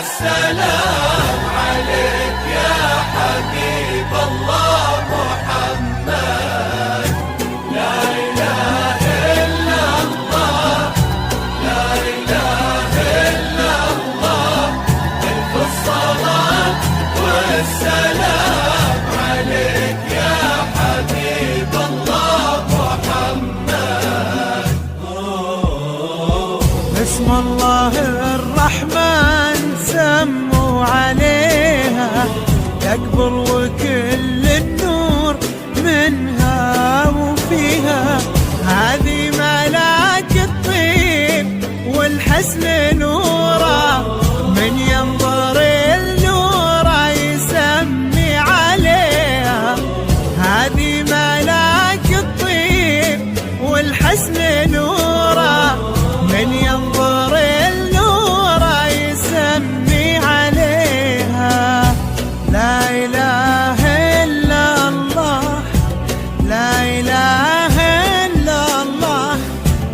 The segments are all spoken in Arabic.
والسلام عليك يا حبيب الله محمد. لا إله إلا الله، لا إله إلا الله، ألف الصلاة والسلام عليك يا حبيب الله محمد. اسم الله الرحمن سموا عليها يقبل وكل النور منها وفيها. هذه ملاك الطيب والحسن نورا، من ينظر النورا يسمي عليها. هذه ملاك الطيب والحسن نورا، من ينظر النور يسمي عليها. لا إله إلا الله، لا إله إلا الله،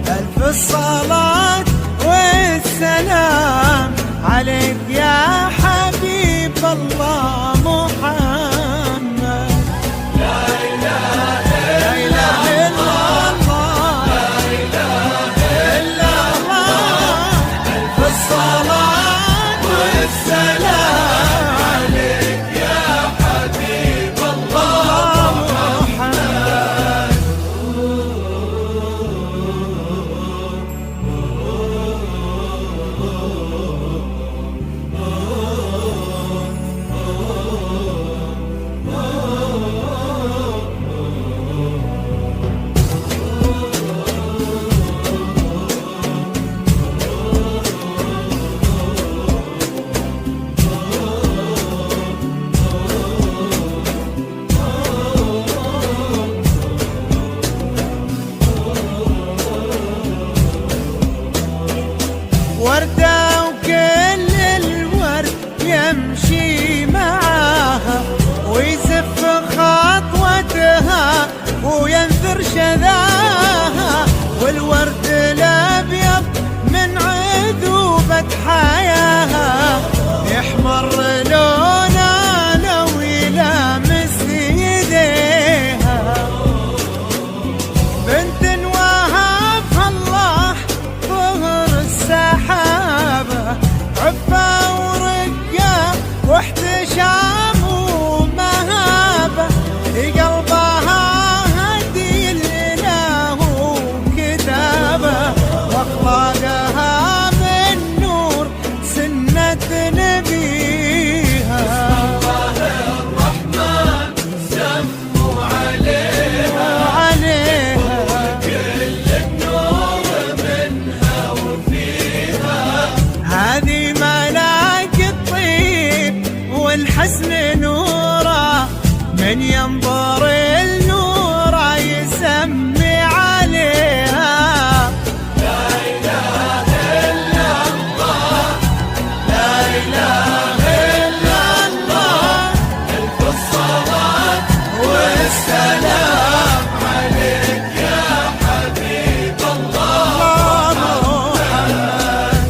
ألف الصلاة والسلام عليك يا حبيب الله محمد. لا إله لا إله إلا الله، الصلاة والسلام عليك يا حبيب الله محمد. وردة وكل الورد يمشي معاها، ويزف خطوتها وينثر شذاها. والورد الأبيض من عذوبة حياها، يحمر لونه لو يلامس يديها. بنت وهبها الله ظهر السحابة، عفة ورقة واحتشام ومهابة. قلبها هدي الإله وكتابة، وأخلاقها من نور سنة نبيها. الله الرحمن سموا عليها كل النور منها وفيها. هذه ملاك الطيب والحسن نورا، من ينظر النور يسمي عليها. لا إله إلا الله، لا إله إلا الله، ألف الصلاة والسلام عليك يا حبيب الله محمد.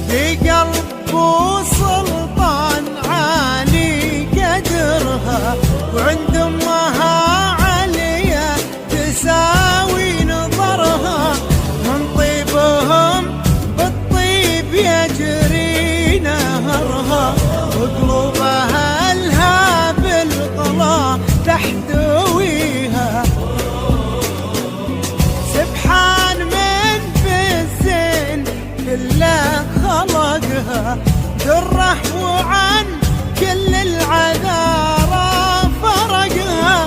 في قلب سلطان عالي قدرها، وعند امها عليا تساوي نظرها. من طيبهم بالطيب يجري نهرها، وقلوبها لها بالغلا تحتويها. سبحان من في الزين كله خلقها، دره وعن كل العذارى فرقها.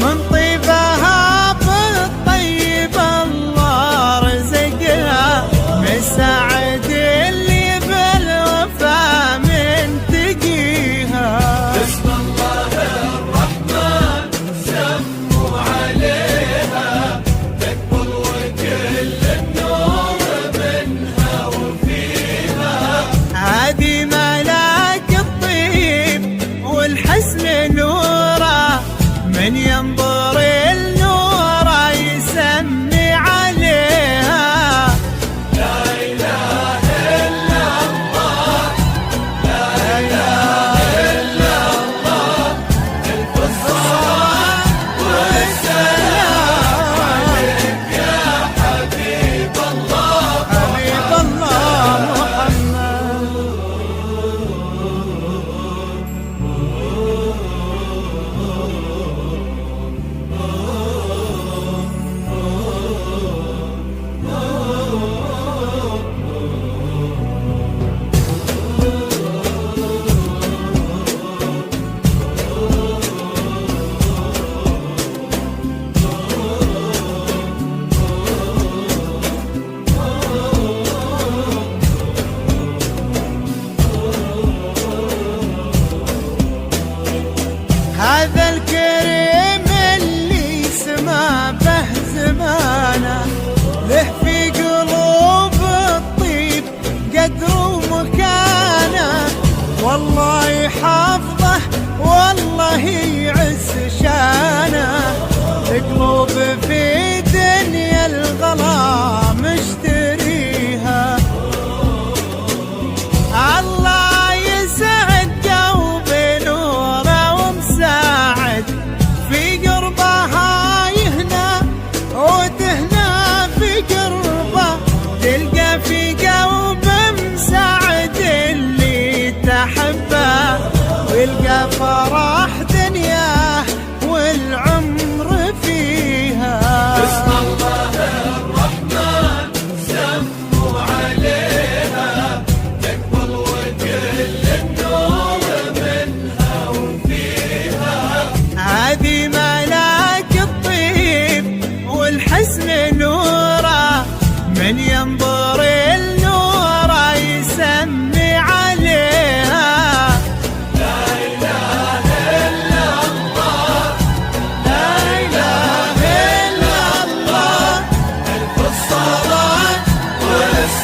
من طيبها بالطيب الله رزقها.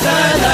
سلام